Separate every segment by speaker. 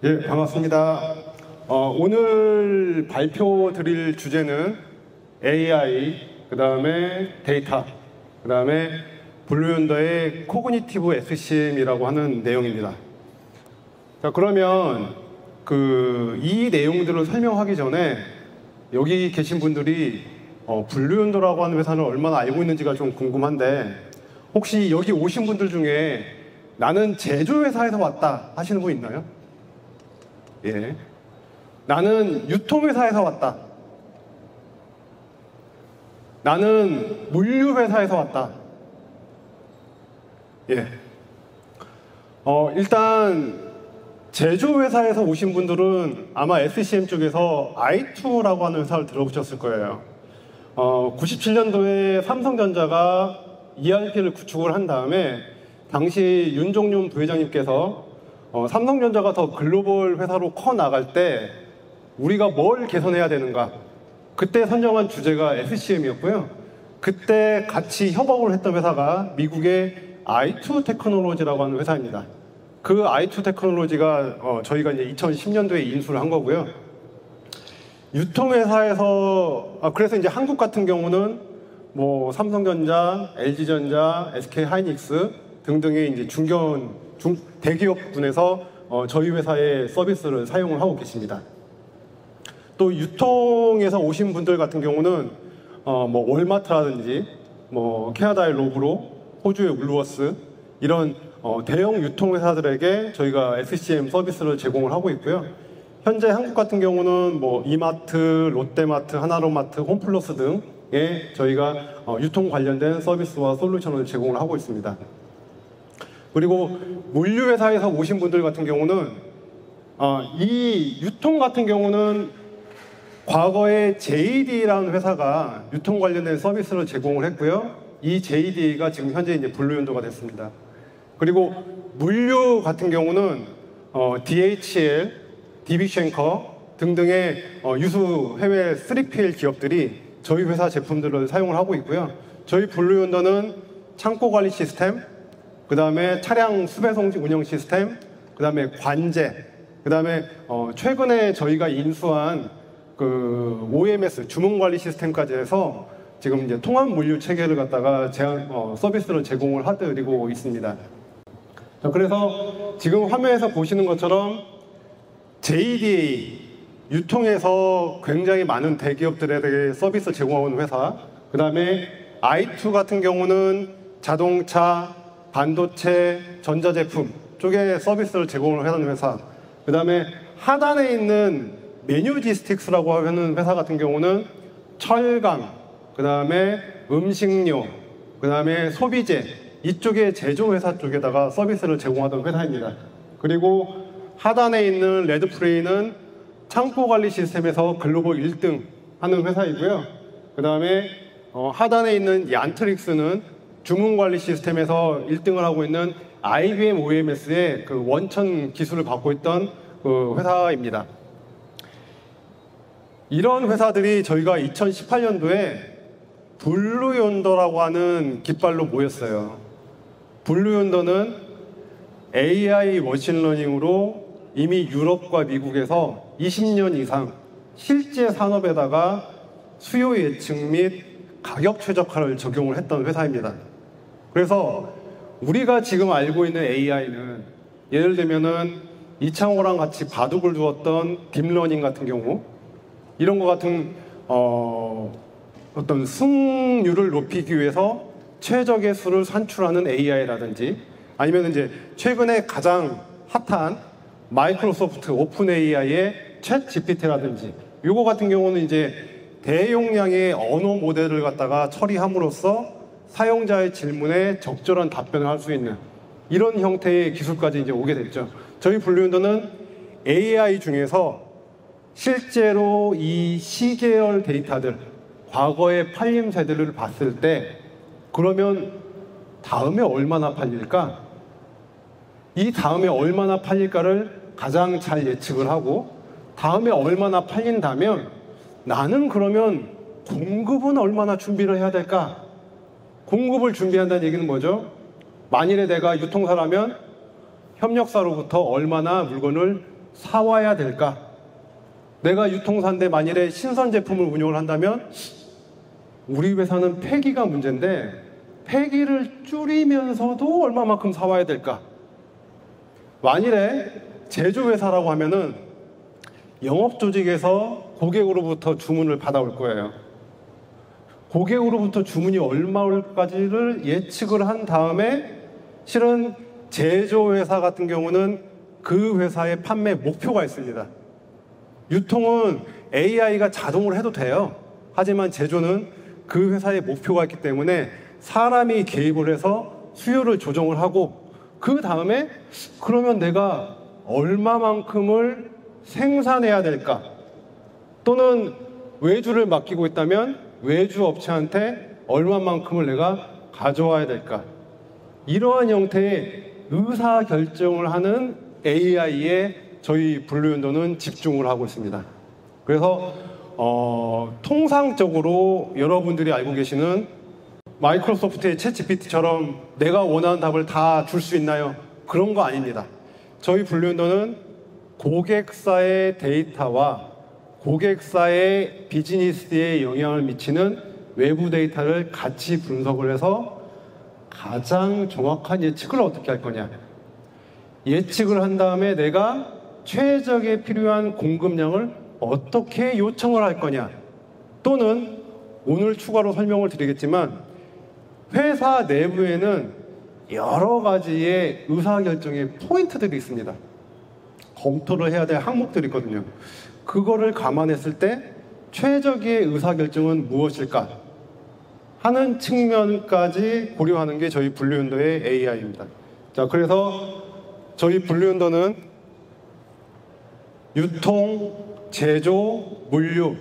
Speaker 1: 예, 반갑습니다. 오늘 발표 드릴 주제는 AI, 그 다음에 데이터, 그 다음에 블루연더의 코그니티브 SCM이라고 하는 내용입니다. 자, 그러면 이 내용들을 설명하기 전에 여기 계신 분들이 블루연더라고 하는 회사를 얼마나 알고 있는지가 좀 궁금한데, 혹시 여기 오신 분들 중에 나는 제조회사에서 왔다 하시는 분 있나요? 예. 나는 유통회사에서 왔다. 나는 물류회사에서 왔다. 예. 일단 제조회사에서 오신 분들은 아마 SCM 쪽에서 i2라고 하는 회사를 들어보셨을 거예요. 97년도에 삼성전자가 ERP를 구축을 한 다음에 당시 윤종윤 부회장님께서 삼성전자가 더 글로벌 회사로 커 나갈 때 우리가 뭘 개선해야 되는가, 그때 선정한 주제가 SCM이었고요. 그때 같이 협업을 했던 회사가 미국의 i2 테크놀로지라고 하는 회사입니다. 그 i2 테크놀로지가 저희가 이제 2010년도에 인수를 한 거고요. 유통회사에서 그래서 이제 한국 같은 경우는 뭐 삼성전자, LG전자, SK하이닉스 등등의 이제 대기업군에서 저희 회사의 서비스를 사용을 하고 계십니다. 또 유통에서 오신 분들 같은 경우는 뭐 월마트라든지 뭐 캐나다의 로브로, 호주의 울루워스 이런 대형 유통회사들에게 저희가 SCM 서비스를 제공을 하고 있고요. 현재 한국 같은 경우는 뭐 이마트, 롯데마트, 하나로마트, 홈플러스 등에 저희가 유통 관련된 서비스와 솔루션을 제공을 하고 있습니다. 그리고 물류회사에서 오신 분들 같은 경우는 이 유통 같은 경우는 과거에 JD라는 회사가 유통 관련된 서비스를 제공을 했고요. 이 JD가 지금 현재 이제 블루연더가 됐습니다. 그리고 물류 같은 경우는 DHL, DB쉔커 등등의 유수 해외 3PL 기업들이 저희 회사 제품들을 사용을 하고 있고요. 저희 블루연더는 창고 관리 시스템, 그 다음에 차량 수배송 운영 시스템, 그 다음에 관제, 그 다음에 최근에 저희가 인수한 OMS 주문 관리 시스템까지 해서 지금 이제 통합 물류 체계를 갖다가 서비스를 제공을 해드리고 있습니다. 자, 그래서 지금 화면에서 보시는 것처럼 JDA 유통에서 굉장히 많은 대기업들에게 서비스 제공하는 회사, 그 다음에 i2 같은 경우는 자동차, 반도체, 전자제품 쪽에 서비스를 제공을 하는 회사, 그 다음에 하단에 있는 메뉴지스틱스라고 하는 회사 같은 경우는 철강, 그 다음에 음식료, 그 다음에 소비재 이쪽의 제조회사 쪽에다가 서비스를 제공하던 회사입니다. 그리고 하단에 있는 레드프레이는 창고관리 시스템에서 글로벌 1등 하는 회사이고요. 그 다음에 하단에 있는 얀트릭스는 주문관리 시스템에서 1등을 하고 있는 IBM OMS의 원천 기술을 갖고 있던 회사입니다. 이런 회사들이 저희가 2018년도에 블루연더라고 하는 깃발로 모였어요. 블루연더는 AI 머신러닝으로 이미 유럽과 미국에서 20년 이상 실제 산업에다가 수요 예측 및 가격 최적화를 적용을 했던 회사입니다. 그래서 우리가 지금 알고 있는 AI는 예를 들면은 이창호랑 같이 바둑을 두었던 딥러닝 같은 경우, 이런 것 같은 어떤 승률을 높이기 위해서 최적의 수를 산출하는 AI라든지, 아니면 이제 최근에 가장 핫한 마이크로소프트 오픈 AI의 챗 GPT라든지, 이거 같은 경우는 이제 대용량의 언어 모델을 갖다가 처리함으로써 사용자의 질문에 적절한 답변을 할 수 있는 이런 형태의 기술까지 이제 오게 됐죠. 저희 블루연더는 AI 중에서 실제로 이 시계열 데이터들, 과거의 팔림새들을 봤을 때 그러면 다음에 얼마나 팔릴까? 이 다음에 얼마나 팔릴까를 가장 잘 예측을 하고, 다음에 얼마나 팔린다면 나는 그러면 공급은 얼마나 준비를 해야 될까? 공급을 준비한다는 얘기는 뭐죠? 만일에 내가 유통사라면 협력사로부터 얼마나 물건을 사와야 될까? 내가 유통사인데 만일에 신선 제품을 운영을 한다면 우리 회사는 폐기가 문제인데 폐기를 줄이면서도 얼마만큼 사와야 될까? 만일에 제조회사라고 하면은 영업조직에서 고객으로부터 주문을 받아올 거예요. 고객으로부터 주문이 얼마 올까지를 예측을 한 다음에 실은 제조회사 같은 경우는 그 회사의 판매 목표가 있습니다. 유통은 AI가 자동으로 해도 돼요. 하지만 제조는 그 회사의 목표가 있기 때문에 사람이 개입을 해서 수요를 조정을 하고 그 다음에 그러면 내가 얼마만큼을 생산해야 될까? 또는 외주를 맡기고 있다면 외주 업체한테 얼마만큼을 내가 가져와야 될까? 이러한 형태의 의사결정을 하는 AI에 저희 블루연도는 집중을 하고 있습니다. 그래서 통상적으로 여러분들이 알고 계시는 마이크로소프트의 챗GPT처럼 내가 원하는 답을 다 줄 수 있나요? 그런 거 아닙니다. 저희 블루연도는 고객사의 데이터와 고객사의 비즈니스에 영향을 미치는 외부 데이터를 같이 분석을 해서 가장 정확한 예측을 어떻게 할 거냐. 예측을 한 다음에 내가 최적에 필요한 공급량을 어떻게 요청을 할 거냐. 또는 오늘 추가로 설명을 드리겠지만 회사 내부에는 여러 가지의 의사결정의 포인트들이 있습니다. 검토를 해야 될 항목들이 있거든요. 그거를 감안했을 때 최적의 의사결정은 무엇일까 하는 측면까지 고려하는 게 저희 블루연도의 AI입니다. 자, 그래서 저희 블루연도는 유통, 제조, 물류,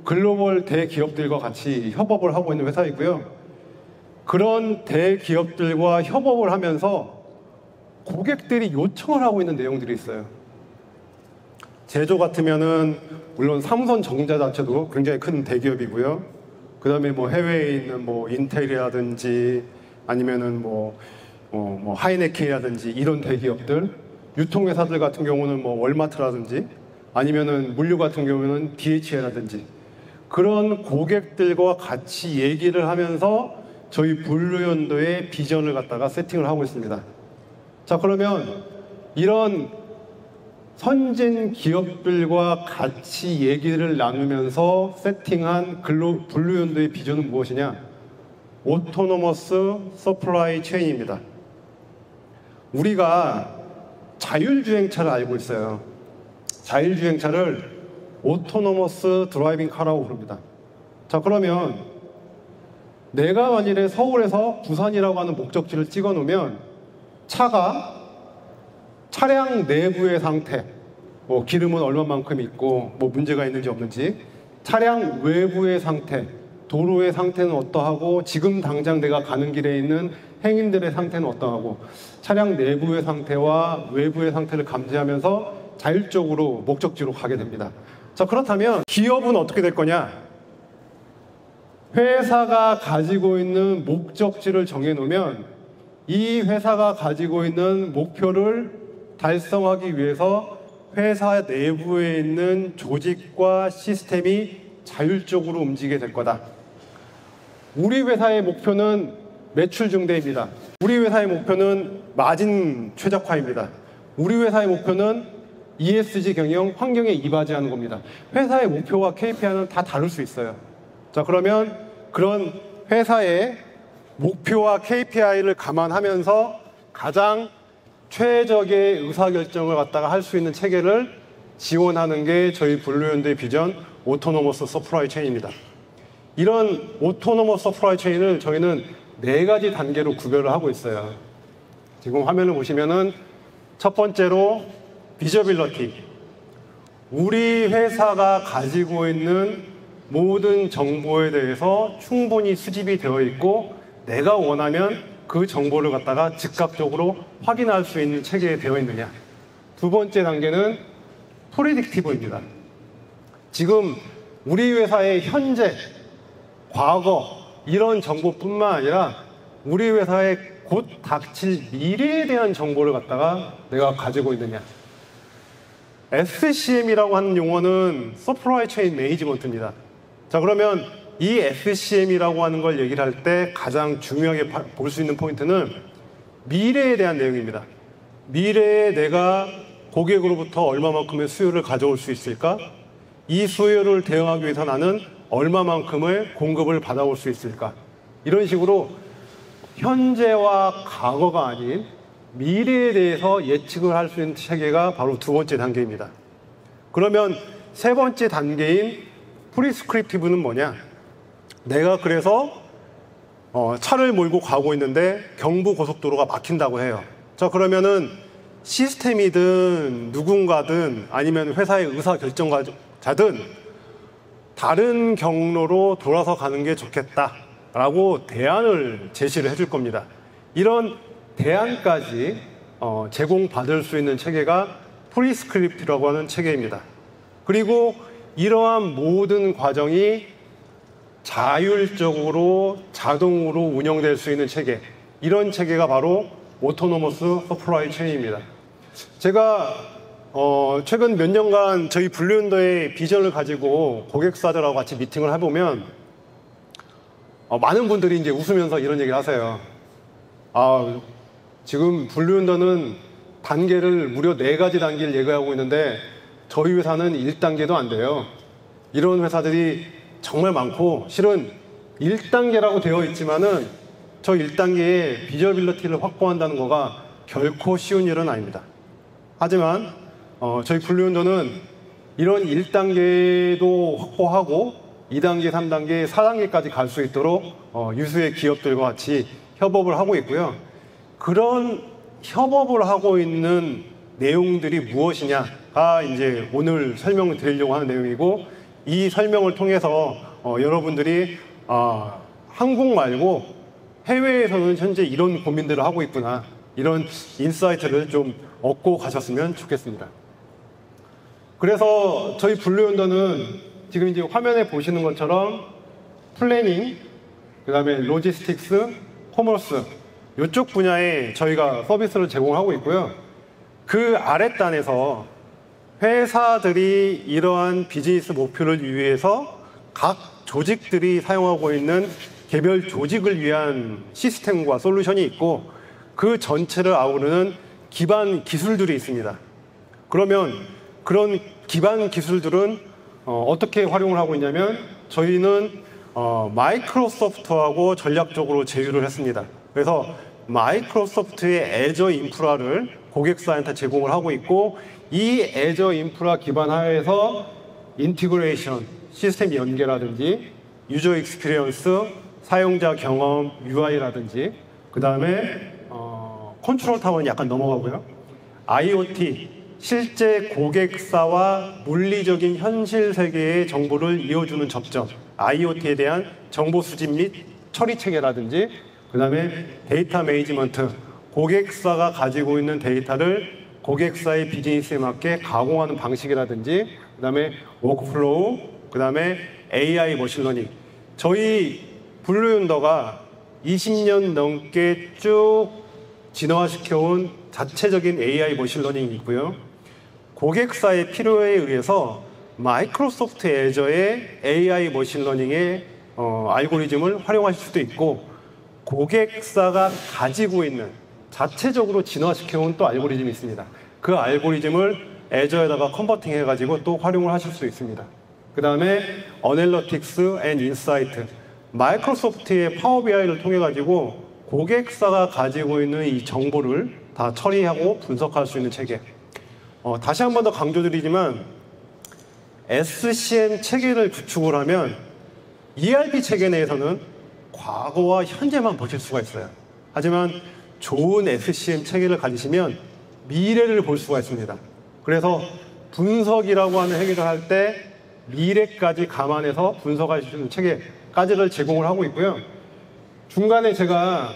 Speaker 1: 글로벌 대기업들과 같이 협업을 하고 있는 회사이고요. 그런 대기업들과 협업을 하면서 고객들이 요청을 하고 있는 내용들이 있어요. 제조 같으면은 물론 삼성전자 자체도 굉장히 큰 대기업이고요. 그 다음에 뭐 해외에 있는 뭐 인텔이라든지 아니면은 뭐 하이네켄이라든지 이런 대기업들, 유통회사들 같은 경우는 뭐 월마트라든지 아니면은 물류 같은 경우는 DHL이라든지 그런 고객들과 같이 얘기를 하면서 저희 블루연도의 비전을 갖다가 세팅을 하고 있습니다. 자, 그러면 이런 선진 기업들과 같이 얘기를 나누면서 세팅한 블루연도의 비전은 무엇이냐? 오토노머스 서플라이 체인입니다. 우리가 자율주행차를 알고 있어요. 자율주행차를 오토노머스 드라이빙 카라고 부릅니다. 자, 그러면 내가 만일에 서울에서 부산이라고 하는 목적지를 찍어 놓으면 차가 차량 내부의 상태, 뭐 기름은 얼마만큼 있고 뭐 문제가 있는지 없는지, 차량 외부의 상태, 도로의 상태는 어떠하고 지금 당장 내가 가는 길에 있는 행인들의 상태는 어떠하고 차량 내부의 상태와 외부의 상태를 감지하면서 자율적으로 목적지로 가게 됩니다. 자, 그렇다면 기업은 어떻게 될 거냐? 회사가 가지고 있는 목적지를 정해놓으면 이 회사가 가지고 있는 목표를 달성하기 위해서 회사 내부에 있는 조직과 시스템이 자율적으로 움직이게 될 거다. 우리 회사의 목표는 매출 증대입니다. 우리 회사의 목표는 마진 최적화입니다. 우리 회사의 목표는 ESG 경영, 환경에 이바지하는 겁니다. 회사의 목표와 KPI는 다 다를 수 있어요. 자, 그러면 그런 회사의 목표와 KPI를 감안하면서 가장 최적의 의사결정을 갖다가 할 수 있는 체계를 지원하는 게 저희 블루연도의 비전 오토노머스 서플라이 체인입니다. 이런 오토노머스 서플라이 체인을 저희는 4가지 단계로 구별을 하고 있어요. 지금 화면을 보시면은 첫 번째로 비저빌러티. 우리 회사가 가지고 있는 모든 정보에 대해서 충분히 수집이 되어 있고 내가 원하면 그 정보를 갖다가 즉각적으로 확인할 수 있는 체계에 되어 있느냐. 두 번째 단계는 프리딕티브입니다. 지금 우리 회사의 현재, 과거 이런 정보뿐만 아니라 우리 회사의 곧 닥칠 미래에 대한 정보를 갖다가 내가 가지고 있느냐. SCM이라고 하는 용어는 Supply Chain Management입니다. 자, 그러면 이 SCM이라고 하는 걸 얘기를 할 때 가장 중요하게 볼 수 있는 포인트는 미래에 대한 내용입니다. 미래에 내가 고객으로부터 얼마만큼의 수요를 가져올 수 있을까? 이 수요를 대응하기 위해서 나는 얼마만큼의 공급을 받아올 수 있을까? 이런 식으로 현재와 과거가 아닌 미래에 대해서 예측을 할 수 있는 체계가 바로 두 번째 단계입니다. 그러면 세 번째 단계인 프리스크립티브는 뭐냐? 내가 그래서 차를 몰고 가고 있는데 경부고속도로가 막힌다고 해요. 자, 그러면은 시스템이든 누군가든 아니면 회사의 의사결정자든 다른 경로로 돌아서 가는 게 좋겠다라고 대안을 제시를 해줄 겁니다. 이런 대안까지 제공받을 수 있는 체계가 프리스크립트라고 하는 체계입니다. 그리고 이러한 모든 과정이 자율적으로 자동으로 운영될 수 있는 체계, 이런 체계가 바로 오토노머스 서플라이 체인입니다. 제가 최근 몇 년간 저희 블루윤더의 비전을 가지고 고객사들하고 같이 미팅을 해보면 많은 분들이 이제 웃으면서 이런 얘기를 하세요. 지금 블루윤더는 단계를 무려 4가지 단계를 얘기하고 있는데 저희 회사는 1단계도 안 돼요. 이런 회사들이 정말 많고, 실은 1단계라고 되어 있지만은 저 1단계의 비저빌리티를 확보한다는 거가 결코 쉬운 일은 아닙니다. 하지만 저희 블루윤더는 이런 1단계도 확보하고 2단계, 3단계, 4단계까지 갈 수 있도록 유수의 기업들과 같이 협업을 하고 있고요. 그런 협업을 하고 있는 내용들이 무엇이냐가 이제 오늘 설명을 드리려고 하는 내용이고, 이 설명을 통해서 여러분들이 한국 말고 해외에서는 현재 이런 고민들을 하고 있구나, 이런 인사이트를 좀 얻고 가셨으면 좋겠습니다. 그래서 저희 블루윤더는 지금 이제 화면에 보시는 것처럼 플래닝, 그 다음에 로지스틱스, 커머스, 이쪽 분야에 저희가 서비스를 제공하고 있고요. 그 아랫단에서 회사들이 이러한 비즈니스 목표를 위해서 각 조직들이 사용하고 있는 개별 조직을 위한 시스템과 솔루션이 있고, 그 전체를 아우르는 기반 기술들이 있습니다. 그러면 그런 기반 기술들은 어떻게 활용을 하고 있냐면, 저희는 마이크로소프트하고 전략적으로 제휴를 했습니다. 그래서 마이크로소프트의 애저 인프라를 고객사한테 제공을 하고 있고, 이 애저 인프라 기반 하에서 인티그레이션, 시스템 연계라든지 유저 익스피리언스, 사용자 경험, UI라든지, 그 다음에 컨트롤 타워는 약간 넘어가고요. IoT, 실제 고객사와 물리적인 현실 세계의 정보를 이어주는 접점, IoT에 대한 정보 수집 및 처리 체계라든지, 그 다음에 데이터 매니지먼트, 고객사가 가지고 있는 데이터를 고객사의 비즈니스에 맞게 가공하는 방식이라든지, 그 다음에 워크플로우, 그 다음에 AI 머신러닝. 저희 블루윤더가 20년 넘게 쭉 진화시켜온 자체적인 AI 머신러닝이 있고요. 고객사의 필요에 의해서 마이크로소프트 애저의 AI 머신러닝의 알고리즘을 활용하실 수도 있고, 고객사가 가지고 있는 자체적으로 진화시켜온 또 알고리즘이 있습니다. 그 알고리즘을 애저에다가 컨버팅 해가지고 또 활용을 하실 수 있습니다. 그 다음에 어널리틱스 앤 인사이트, 마이크로소프트의 파워 BI를 통해 가지고 고객사가 가지고 있는 이 정보를 다 처리하고 분석할 수 있는 체계. 다시 한 번 더 강조드리지만, SCM 체계를 구축을 하면 ERP 체계 내에서는 과거와 현재만 보실 수가 있어요. 하지만 좋은 SCM 체계를 가지시면 미래를 볼 수가 있습니다. 그래서 분석이라고 하는 행위를 할 때 미래까지 감안해서 분석할 수 있는 체계까지를 제공을 하고 있고요. 중간에 제가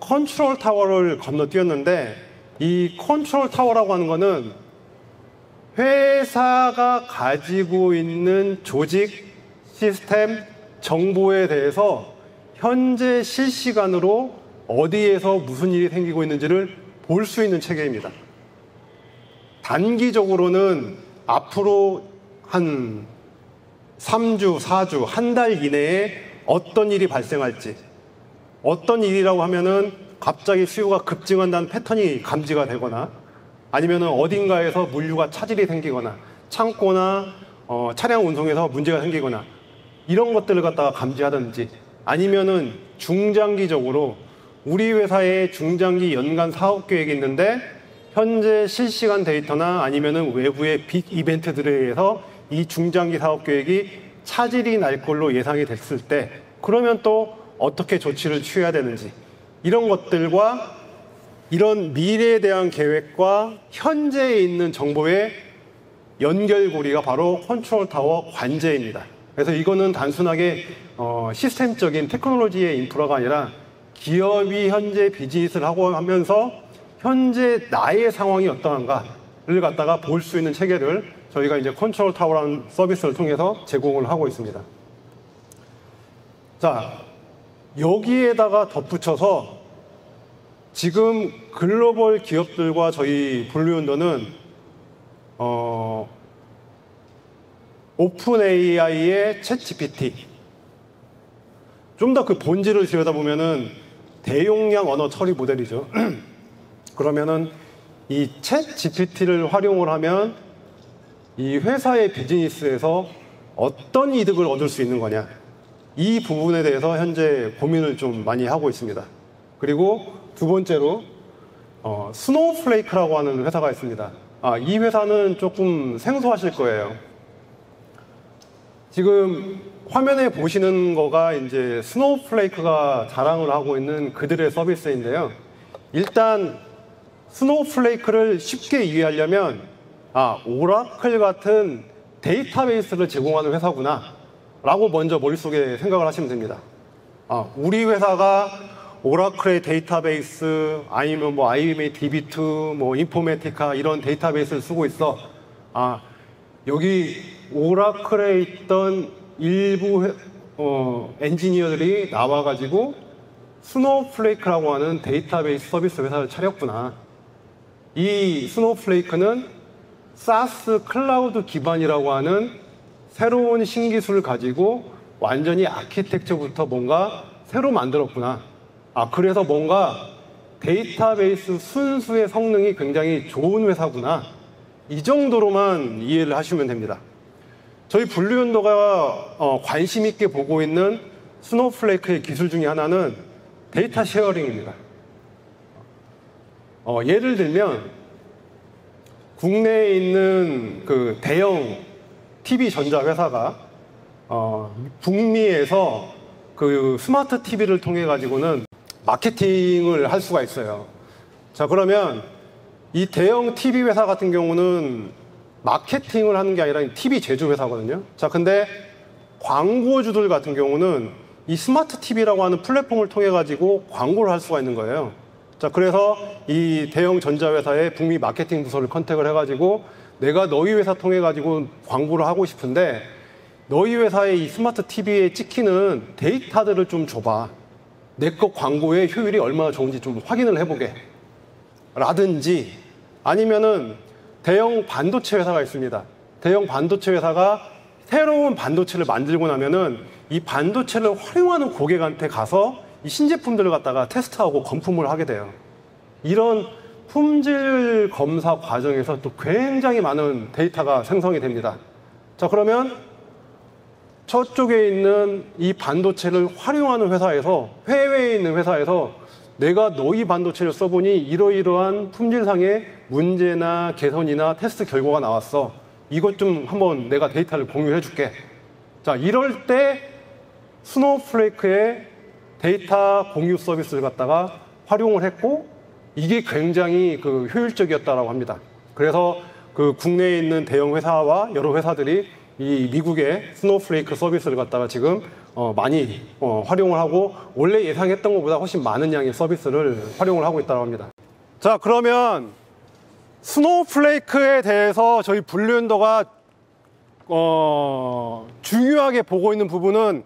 Speaker 1: 컨트롤 타워를 건너뛰었는데, 이 컨트롤 타워라고 하는 거는 회사가 가지고 있는 조직, 시스템, 정보에 대해서 현재 실시간으로 어디에서 무슨 일이 생기고 있는지를 볼 수 있는 체계입니다. 단기적으로는 앞으로 한 3주, 4주, 한 달 이내에 어떤 일이 발생할지, 어떤 일이라고 하면은 갑자기 수요가 급증한다는 패턴이 감지가 되거나, 아니면은 어딘가에서 물류가 차질이 생기거나, 창고나 차량 운송에서 문제가 생기거나, 이런 것들을 갖다가 감지하든지, 아니면은 중장기적으로 우리 회사의 중장기 연간 사업 계획이 있는데 현재 실시간 데이터나 아니면은 외부의 빅 이벤트들에 의해서 이 중장기 사업 계획이 차질이 날 걸로 예상이 됐을 때, 그러면 또 어떻게 조치를 취해야 되는지, 이런 것들과 이런 미래에 대한 계획과 현재에 있는 정보의 연결고리가 바로 컨트롤 타워 관제입니다. 그래서 이거는 단순하게 시스템적인 테크놀로지의 인프라가 아니라 기업이 현재 비즈니스를 하고 하면서 현재 나의 상황이 어떠한가를 갖다가 볼 수 있는 체계를 저희가 이제 컨트롤 타워라는 서비스를 통해서 제공을 하고 있습니다. 자, 여기에다가 덧붙여서 지금 글로벌 기업들과 저희 블루윤더는 오픈 AI의 챗 GPT, 좀 더 그 본질을 들여다보면은 대용량 언어 처리 모델이죠. 그러면은 이 챗 GPT를 활용을 하면 이 회사의 비즈니스에서 어떤 이득을 얻을 수 있는 거냐, 이 부분에 대해서 현재 고민을 좀 많이 하고 있습니다. 그리고 두 번째로 스노우플레이크라고 하는 회사가 있습니다. 이 회사는 조금 생소하실 거예요. 지금 화면에 보시는 거가 이제 스노우플레이크가 자랑을 하고 있는 그들의 서비스인데요. 일단 스노우플레이크를 쉽게 이해하려면 오라클 같은 데이터베이스를 제공하는 회사구나 라고 먼저 머릿속에 생각을 하시면 됩니다. 우리 회사가 오라클의 데이터베이스, 아니면 뭐 IBM의 DB2, 뭐 인포메티카 이런 데이터베이스를 쓰고 있어. 여기 오라클에 있던 일부 엔지니어들이 나와가지고 스노우플레이크라고 하는 데이터베이스 서비스 회사를 차렸구나. 이 스노우플레이크는 사스 클라우드 기반이라고 하는 새로운 신기술을 가지고 완전히 아키텍처부터 뭔가 새로 만들었구나. 그래서 뭔가 데이터베이스 순수의 성능이 굉장히 좋은 회사구나. 이 정도로만 이해를 하시면 됩니다. 저희 블루윤더가 관심 있게 보고 있는 스노우플레이크의 기술 중에 하나는 데이터 쉐어링입니다. 예를 들면 국내에 있는 그 대형 TV 전자 회사가 북미에서 그 스마트 TV를 통해 가지고는 마케팅을 할 수가 있어요. 자, 그러면 이 대형 TV 회사 같은 경우는 마케팅을 하는 게 아니라 TV 제조 회사거든요. 자, 근데 광고주들 같은 경우는 이 스마트 TV라고 하는 플랫폼을 통해 가지고 광고를 할 수가 있는 거예요. 자, 그래서 이 대형 전자회사의 북미 마케팅 부서를 컨택을 해가지고 내가 너희 회사 통해 가지고 광고를 하고 싶은데 너희 회사의 이 스마트 TV에 찍히는 데이터들을 좀 줘봐. 내 거 광고의 효율이 얼마나 좋은지 좀 확인을 해보게. 라든지, 아니면은 대형 반도체 회사가 있습니다. 대형 반도체 회사가 새로운 반도체를 만들고 나면은 이 반도체를 활용하는 고객한테 가서 이 신제품들을 갖다가 테스트하고 건품을 하게 돼요. 이런 품질 검사 과정에서 또 굉장히 많은 데이터가 생성이 됩니다. 자, 그러면 저쪽에 있는 이 반도체를 활용하는 회사에서, 해외에 있는 회사에서 내가 너희 반도체를 써보니 이러이러한 품질상의 문제나 개선이나 테스트 결과가 나왔어. 이것 좀 한번 내가 데이터를 공유해 줄게. 자, 이럴 때 스노우플레이크의 데이터 공유 서비스를 갖다가 활용을 했고, 이게 굉장히 그 효율적이었다라고 합니다. 그래서 그 국내에 있는 대형 회사와 여러 회사들이 이 미국의 스노우플레이크 서비스를 갖다가 지금 많이 활용을 하고, 원래 예상했던 것보다 훨씬 많은 양의 서비스를 활용을 하고 있다고 합니다. 자, 그러면 스노우플레이크에 대해서 저희 블루윤더가 중요하게 보고 있는 부분은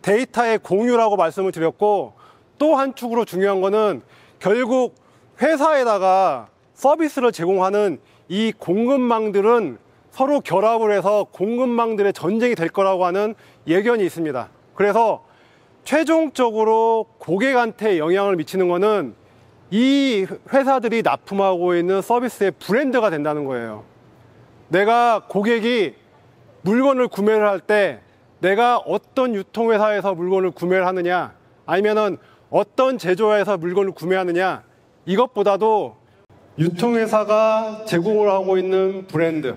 Speaker 1: 데이터의 공유라고 말씀을 드렸고, 또 한 축으로 중요한 거는 결국 회사에다가 서비스를 제공하는 이 공급망들은 서로 결합을 해서 공급망들의 전쟁이 될 거라고 하는 예견이 있습니다. 그래서 최종적으로 고객한테 영향을 미치는 거는 이 회사들이 납품하고 있는 서비스의 브랜드가 된다는 거예요. 내가 고객이 물건을 구매를 할 때 내가 어떤 유통회사에서 물건을 구매를 하느냐, 아니면은 어떤 제조회사에서 물건을 구매하느냐, 이것보다도 유통회사가 제공을 하고 있는 브랜드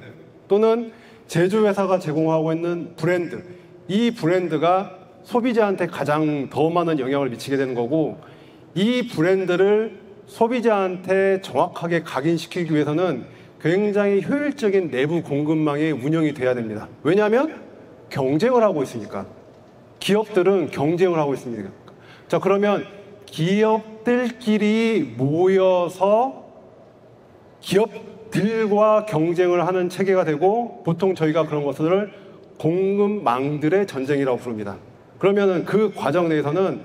Speaker 1: 또는 제조회사가 제공하고 있는 브랜드, 이 브랜드가 소비자한테 가장 더 많은 영향을 미치게 되는 거고, 이 브랜드를 소비자한테 정확하게 각인시키기 위해서는 굉장히 효율적인 내부 공급망의 운영이 돼야 됩니다. 왜냐하면 경쟁을 하고 있으니까. 기업들은 경쟁을 하고 있습니다. 자, 그러면 기업들끼리 모여서 기업들과 경쟁을 하는 체계가 되고, 보통 저희가 그런 것들을 공급망들의 전쟁이라고 부릅니다. 그러면은 그 과정 내에서는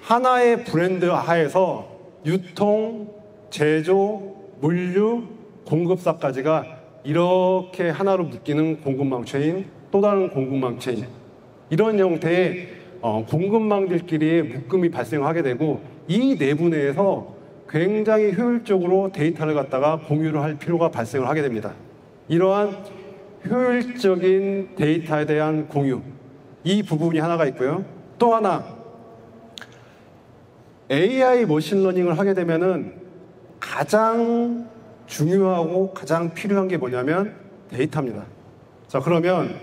Speaker 1: 하나의 브랜드 하에서 유통, 제조, 물류, 공급사까지가 이렇게 하나로 묶이는 공급망 체인, 또 다른 공급망 체인, 이런 형태의 공급망들끼리의 묶음이 발생하게 되고, 이 내부 내에서 굉장히 효율적으로 데이터를 갖다가 공유를 할 필요가 발생을 하게 됩니다. 이러한 효율적인 데이터에 대한 공유, 이 부분이 하나가 있고요. 또 하나, AI 머신러닝을 하게 되면은 가장 중요하고 가장 필요한 게 뭐냐면 데이터입니다. 자, 그러면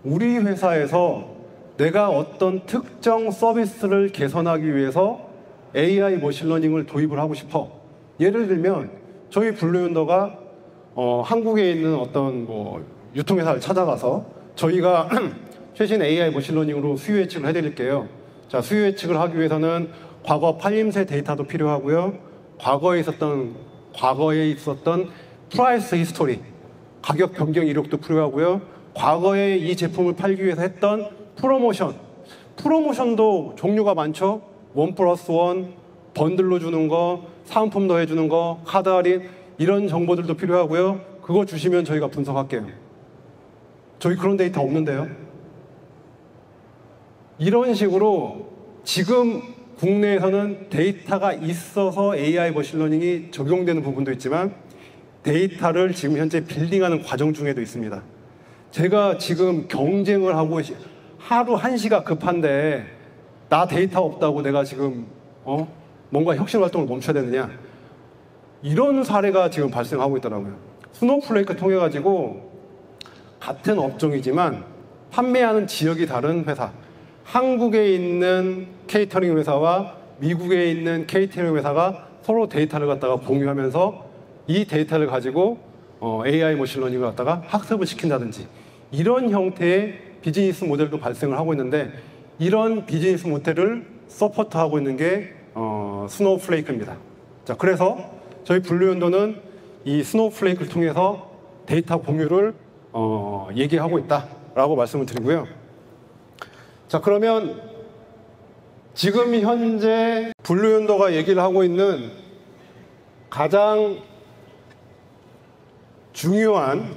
Speaker 1: 우리 회사에서 내가 어떤 특정 서비스를 개선하기 위해서 AI 머신러닝을 도입을 하고 싶어. 예를 들면 저희 블루윤더가 한국에 있는 어떤 유통회사를 찾아가서 저희가 최신 AI 머신러닝으로 수요 예측을 해드릴게요. 자, 수요 예측을 하기 위해서는 과거 팔림새 데이터도 필요하고요. 과거에 있었던 프라이스 히스토리, 가격 변경 이력도 필요하고요. 과거에 이 제품을 팔기 위해서 했던 프로모션도 종류가 많죠. 1+1, 번들로 주는 거, 사은품 더해주는 거, 카드 할인, 이런 정보들도 필요하고요. 그거 주시면 저희가 분석할게요. 저희 그런 데이터 없는데요. 이런 식으로 지금 국내에서는 데이터가 있어서 AI 머신러닝이 적용되는 부분도 있지만, 데이터를 지금 현재 빌딩하는 과정 중에도 있습니다. 제가 지금 경쟁을 하고 하루 1시가 급한데 나 데이터 없다고 내가 지금 뭔가 혁신 활동을 멈춰야 되느냐, 이런 사례가 지금 발생하고 있더라고요. 스노우플레이크 통해 가지고 같은 업종이지만 판매하는 지역이 다른 회사, 한국에 있는 케이터링 회사와 미국에 있는 케이터링 회사가 서로 데이터를 갖다가 공유하면서 이 데이터를 가지고 AI 머신러닝을 갖다가 학습을 시킨다든지, 이런 형태의 비즈니스 모델도 발생을 하고 있는데, 이런 비즈니스 모델을 서포트하고 있는 게 스노우플레이크입니다. 자, 그래서 저희 블루윤더는 이 스노우플레이크를 통해서 데이터 공유를 얘기하고 있다라고 말씀을 드리고요. 자, 그러면 지금 현재 블루윤더가 얘기를 하고 있는 가장 중요한,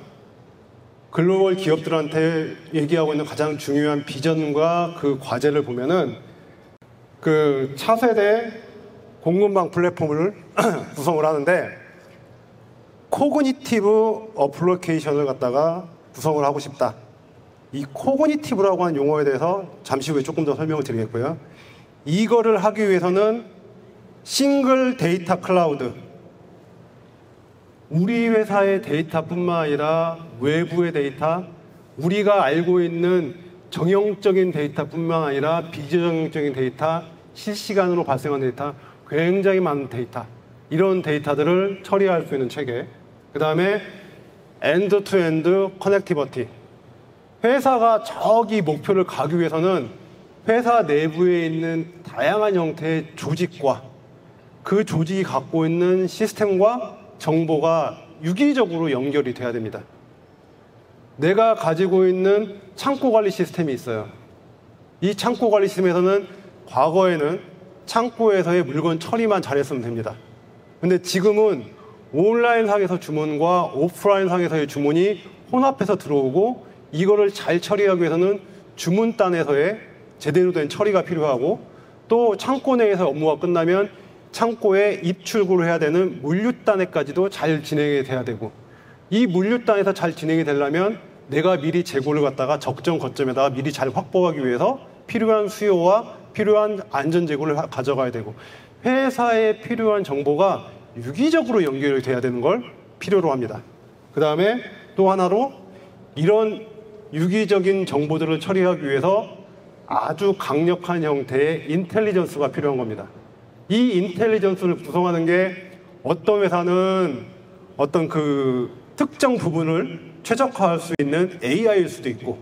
Speaker 1: 글로벌 기업들한테 얘기하고 있는 가장 중요한 비전과 그 과제를 보면은 그 차세대 공급망 플랫폼을 구성을 하는데, 코그니티브 어플리케이션을 갖다가 구성을 하고 싶다. 이 코그니티브라고 하는 용어에 대해서 잠시 후에 조금 더 설명을 드리겠고요. 이거를 하기 위해서는 싱글 데이터 클라우드, 우리 회사의 데이터뿐만 아니라 외부의 데이터, 우리가 알고 있는 정형적인 데이터뿐만 아니라 비정형적인 데이터, 실시간으로 발생하는 데이터, 굉장히 많은 데이터, 이런 데이터들을 처리할 수 있는 체계, 그 다음에 엔드-투-엔드 커넥티비티, 회사가 저기 목표를 가기 위해서는 회사 내부에 있는 다양한 형태의 조직과 그 조직이 갖고 있는 시스템과 정보가 유기적으로 연결이 돼야 됩니다. 내가 가지고 있는 창고 관리 시스템이 있어요. 이 창고 관리 시스템에서는 과거에는 창고에서의 물건 처리만 잘했으면 됩니다. 근데 지금은 온라인 상에서 주문과 오프라인 상에서의 주문이 혼합해서 들어오고, 이거를 잘 처리하기 위해서는 주문단에서의 제대로 된 처리가 필요하고, 또 창고 내에서 업무가 끝나면 창고에 입출구를 해야 되는 물류단에까지도 잘 진행이 돼야 되고, 이 물류단에서 잘 진행이 되려면 내가 미리 재고를 갖다가 적정 거점에다가 미리 잘 확보하기 위해서 필요한 수요와 필요한 안전 재고를 가져가야 되고, 회사에 필요한 정보가 유기적으로 연결이 돼야 되는 걸 필요로 합니다. 그 다음에 또 하나로 이런 유기적인 정보들을 처리하기 위해서 아주 강력한 형태의 인텔리전스가 필요한 겁니다. 이 인텔리전스를 구성하는 게 어떤 회사는 어떤 그 특정 부분을 최적화할 수 있는 AI일 수도 있고,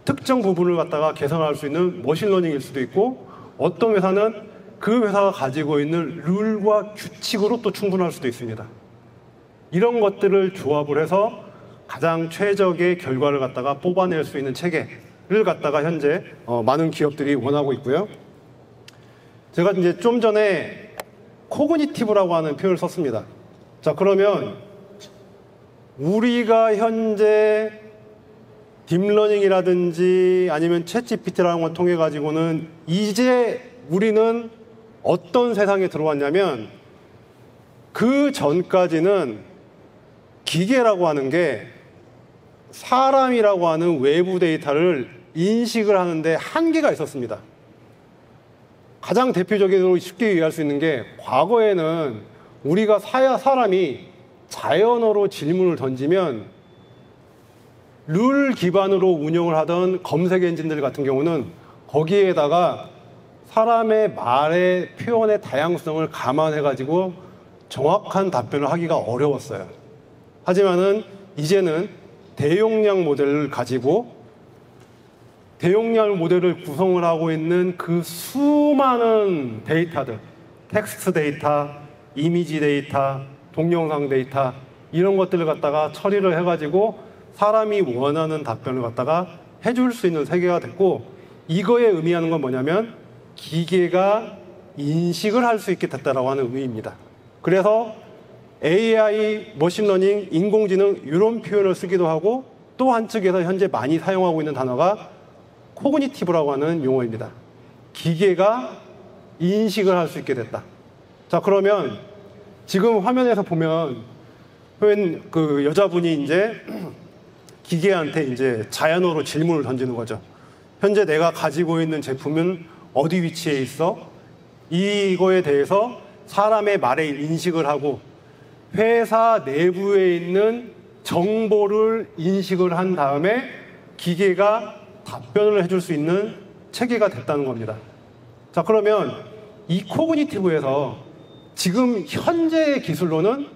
Speaker 1: 특정 부분을 갖다가 개선할 수 있는 머신러닝일 수도 있고, 어떤 회사는 그 회사가 가지고 있는 룰과 규칙으로 또 충분할 수도 있습니다. 이런 것들을 조합을 해서 가장 최적의 결과를 갖다가 뽑아낼 수 있는 체계를 갖다가 현재 많은 기업들이 원하고 있고요. 제가 이제 좀 전에 코그니티브라고 하는 표현을 썼습니다. 자, 그러면 우리가 현재 딥러닝이라든지 아니면 챗GPT라는 걸 통해 가지고는 이제 우리는 어떤 세상에 들어왔냐면, 그 전까지는 기계라고 하는 게 사람이라고 하는 외부 데이터를 인식을 하는데 한계가 있었습니다. 가장 대표적으로 쉽게 이해할 수 있는 게, 과거에는 우리가 사람이 자연어로 질문을 던지면 룰 기반으로 운영을 하던 검색 엔진들 같은 경우는 거기에다가 사람의 말의 표현의 다양성을 감안해가지고 정확한 답변을 하기가 어려웠어요. 하지만은 이제는 대용량 모델을 가지고 대용량 모델을 구성을 하고 있는 그 수많은 데이터들, 텍스트 데이터, 이미지 데이터, 동영상 데이터, 이런 것들을 갖다가 처리를 해가지고 사람이 원하는 답변을 갖다가 해줄 수 있는 세계가 됐고, 이거에 의미하는 건 뭐냐면 기계가 인식을 할 수 있게 됐다라고 하는 의미입니다. 그래서 AI, 머신러닝, 인공지능 이런 표현을 쓰기도 하고, 또 한측에서 현재 많이 사용하고 있는 단어가 코그니티브라고 하는 용어입니다. 기계가 인식을 할 수 있게 됐다. 자, 그러면 지금 화면에서 보면 그 여자분이 이제 기계한테 이제 자연어로 질문을 던지는 거죠. 현재 내가 가지고 있는 제품은 어디 위치에 있어? 이거에 대해서 사람의 말에 인식을 하고 회사 내부에 있는 정보를 인식을 한 다음에 기계가 답변을 해줄 수 있는 체계가 됐다는 겁니다. 자, 그러면 이 코그니티브에서 지금 현재의 기술로는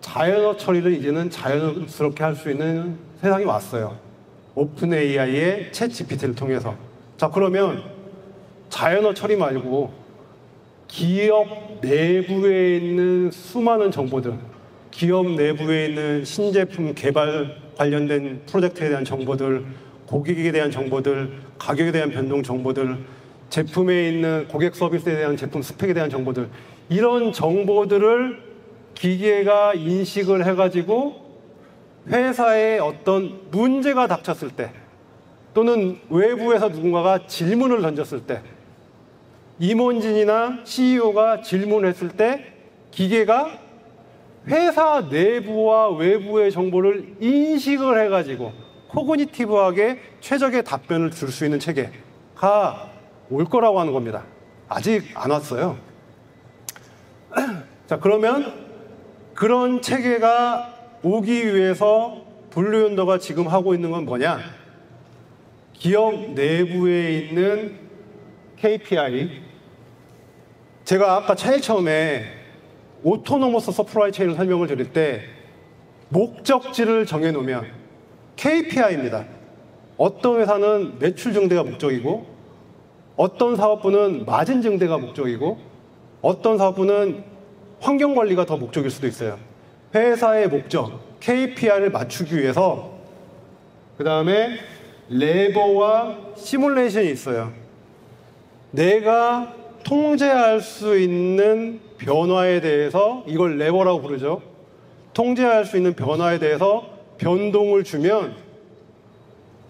Speaker 1: 자연어 처리를 이제는 자연스럽게 할 수 있는 세상이 왔어요. 오픈 AI의 챗 GPT를 통해서. 자, 그러면 자연어 처리 말고 기업 내부에 있는 수많은 정보들, 기업 내부에 있는 신제품 개발 관련된 프로젝트에 대한 정보들, 고객에 대한 정보들, 가격에 대한 변동 정보들, 제품에 있는 고객 서비스에 대한 제품 스펙에 대한 정보들, 이런 정보들을 기계가 인식을 해가지고 회사에 어떤 문제가 닥쳤을 때, 또는 외부에서 누군가가 질문을 던졌을 때, 임원진이나 CEO가 질문했을 때 기계가 회사 내부와 외부의 정보를 인식을 해가지고 코그니티브하게 최적의 답변을 줄 수 있는 체계가 올 거라고 하는 겁니다. 아직 안 왔어요. 자, 그러면 그런 체계가 오기 위해서 블루연더가 지금 하고 있는 건 뭐냐? 기업 내부에 있는 KPI, 제가 아까 제일 처음에 오토노머스 서플라이 체인을 설명을 드릴 때 목적지를 정해놓으면 KPI입니다. 어떤 회사는 매출 증대가 목적이고, 어떤 사업부는 마진 증대가 목적이고, 어떤 사업부는 환경관리가 더 목적일 수도 있어요. 회사의 목적, KPI를 맞추기 위해서 그 다음에 레버와 시뮬레이션이 있어요. 내가 통제할 수 있는 변화에 대해서, 이걸 레버라고 부르죠. 통제할 수 있는 변화에 대해서 변동을 주면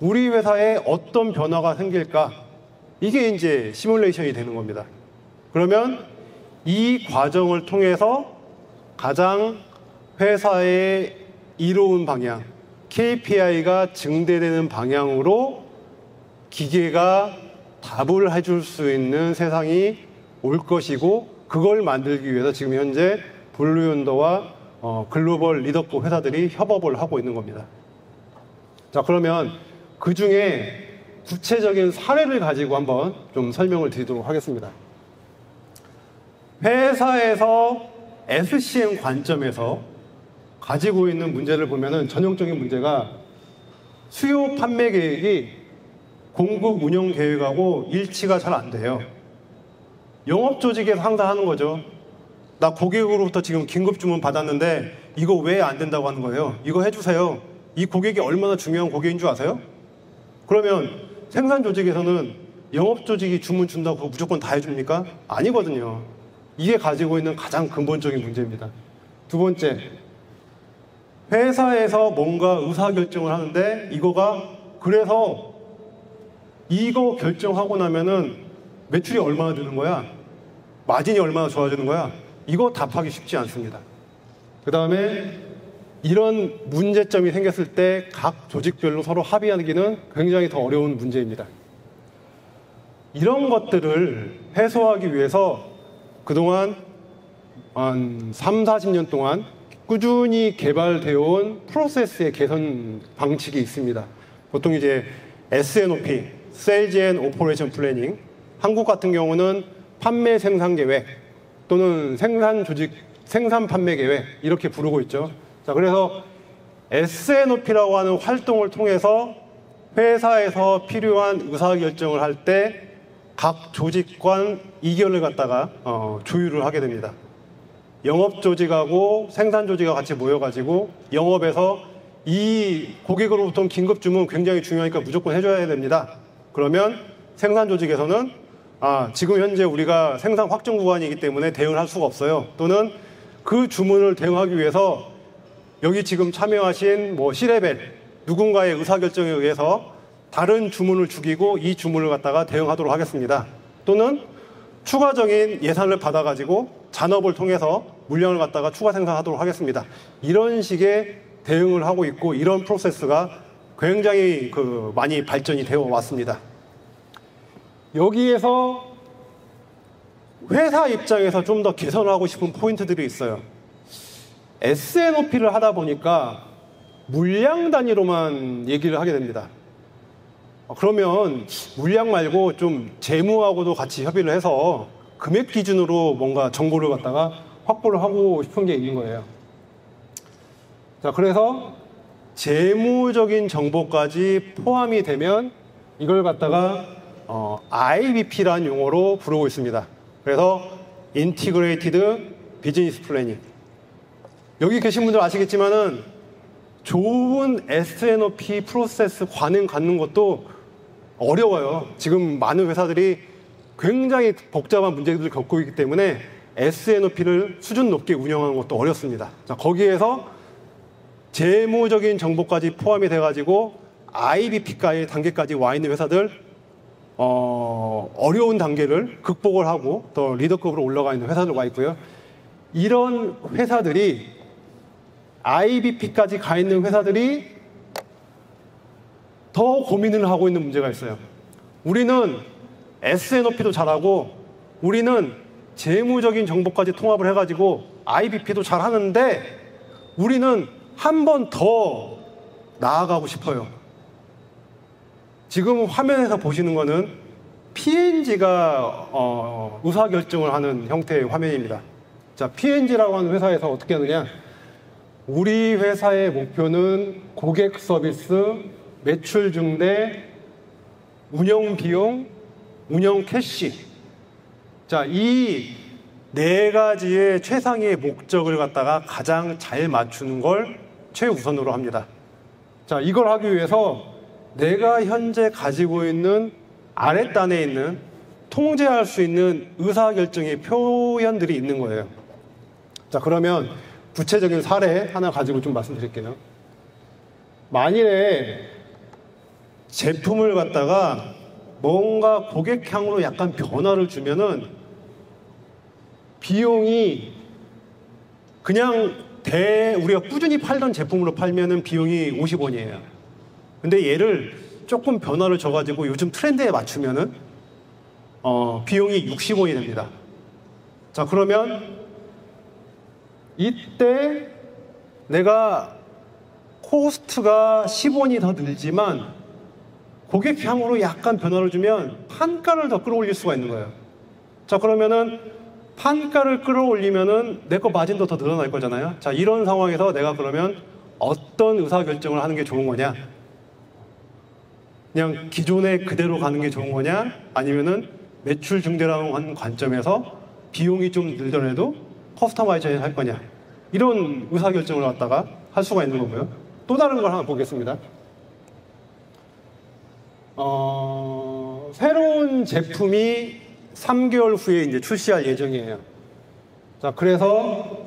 Speaker 1: 우리 회사에 어떤 변화가 생길까? 이게 이제 시뮬레이션이 되는 겁니다. 그러면 이 과정을 통해서 가장 회사의 이로운 방향, KPI가 증대되는 방향으로 기계가 답을 해줄 수 있는 세상이 올 것이고, 그걸 만들기 위해서 지금 현재 블루연더와 글로벌 리더급 회사들이 협업을 하고 있는 겁니다. 자, 그러면 그 중에 구체적인 사례를 가지고 한번 좀 설명을 드리도록 하겠습니다. 회사에서 SCM 관점에서 가지고 있는 문제를 보면은 전형적인 문제가 수요 판매 계획이 공급 운영 계획하고 일치가 잘 안 돼요. 영업 조직에서 항상 하는 거죠. 나 고객으로부터 지금 긴급 주문 받았는데 이거 왜 안 된다고 하는 거예요? 이거 해주세요. 이 고객이 얼마나 중요한 고객인 줄 아세요? 그러면 생산 조직에서는 영업 조직이 주문 준다고 무조건 다 해줍니까? 아니거든요. 이게 가지고 있는 가장 근본적인 문제입니다. 두 번째, 회사에서 뭔가 의사결정을 하는데 그래서 이거 결정하고 나면은 매출이 얼마나 드는 거야? 마진이 얼마나 좋아지는 거야? 이거 답하기 쉽지 않습니다. 그 다음에 이런 문제점이 생겼을 때 각 조직별로 서로 합의하기는 굉장히 더 어려운 문제입니다. 이런 것들을 해소하기 위해서 그동안 한 3, 40년 동안 꾸준히 개발되어 온 프로세스의 개선 방식이 있습니다. 보통 이제 S&OP, Sales and Operation Planning, 한국 같은 경우는 판매 생산 계획 또는 생산 판매 계획 이렇게 부르고 있죠. 자, 그래서 S&OP라고 하는 활동을 통해서 회사에서 필요한 의사결정을 할 때 각 조직 간 의견을 갖다가 조율을 하게 됩니다. 영업 조직하고 생산 조직하고 같이 모여가지고 영업에서 이 고객으로부터 긴급 주문 굉장히 중요하니까 무조건 해줘야 됩니다. 그러면 생산 조직에서는 지금 현재 우리가 생산 확정 구간이기 때문에 대응을 할 수가 없어요. 또는 그 주문을 대응하기 위해서 여기 지금 참여하신 C레벨 누군가의 의사결정에 의해서 다른 주문을 죽이고 이 주문을 갖다가 대응하도록 하겠습니다. 또는 추가적인 예산을 받아가지고 잔업을 통해서 물량을 갖다가 추가 생산하도록 하겠습니다. 이런 식의 대응을 하고 있고, 이런 프로세스가 굉장히 많이 발전이 되어 왔습니다. 여기에서 회사 입장에서 좀 더 개선하고 싶은 포인트들이 있어요. S&OP를 하다 보니까 물량 단위로만 얘기를 하게 됩니다. 그러면 물량 말고 좀 재무하고도 같이 협의를 해서 금액 기준으로 뭔가 정보를 갖다가 확보를 하고 싶은 게 있는 거예요. 자, 그래서 재무적인 정보까지 포함이 되면 이걸 갖다가 IBP라는 용어로 부르고 있습니다. 그래서 Integrated Business Planning. 여기 계신 분들 아시겠지만은 좋은 S&OP 프로세스 관행 갖는 것도 어려워요. 지금 많은 회사들이 굉장히 복잡한 문제들을 겪고 있기 때문에 S&OP를 수준 높게 운영하는 것도 어렵습니다. 자, 거기에서 재무적인 정보까지 포함이 돼가지고 IBP까지 단계까지 와 있는 회사들, 어려운 단계를 극복을 하고 더 리더급으로 올라가 있는 회사들 와 있고요. 이런 회사들이 IBP까지 가 있는 회사들이 더 고민을 하고 있는 문제가 있어요. 우리는 S&OP도 잘하고 우리는 재무적인 정보까지 통합을 해가지고 IBP도 잘하는데 우리는 한 번 더 나아가고 싶어요. 지금 화면에서 보시는 거는 P&G가 의사결정을 하는 형태의 화면입니다. 자, P&G라고 하는 회사에서 어떻게 하느냐, 우리 회사의 목표는 고객 서비스, 매출 증대, 운영 비용, 운영 캐시. 자, 이 네 가지의 최상의 목적을 갖다가 가장 잘 맞추는 걸 최우선으로 합니다. 자, 이걸 하기 위해서 내가 현재 가지고 있는 아랫단에 있는 통제할 수 있는 의사결정의 표현들이 있는 거예요. 자, 그러면 구체적인 사례 하나 가지고 좀 말씀드릴게요. 만일에 제품을 갖다가 뭔가 고객향으로 약간 변화를 주면은 비용이 그냥 우리가 꾸준히 팔던 제품으로 팔면은 비용이 50원이에요. 근데 얘를 조금 변화를 줘가지고 요즘 트렌드에 맞추면은 비용이 60원이 됩니다. 자, 그러면 이때 내가 코스트가 10원이 더 늘지만 고객향으로 약간 변화를 주면 판가를 더 끌어올릴 수가 있는 거예요. 자, 그러면은 판가를 끌어올리면은 내 거 마진도 더 늘어날 거잖아요. 자, 이런 상황에서 내가 그러면 어떤 의사결정을 하는 게 좋은 거냐? 그냥 기존에 그대로 가는 게 좋은 거냐? 아니면은 매출 증대라는 관점에서 비용이 좀 늘더라도 커스터마이징을 할 거냐? 이런 의사결정을 갖다가 할 수가 있는 거고요. 또 다른 걸 하나 보겠습니다. 새로운 제품이 3개월 후에 이제 출시할 예정이에요. 자, 그래서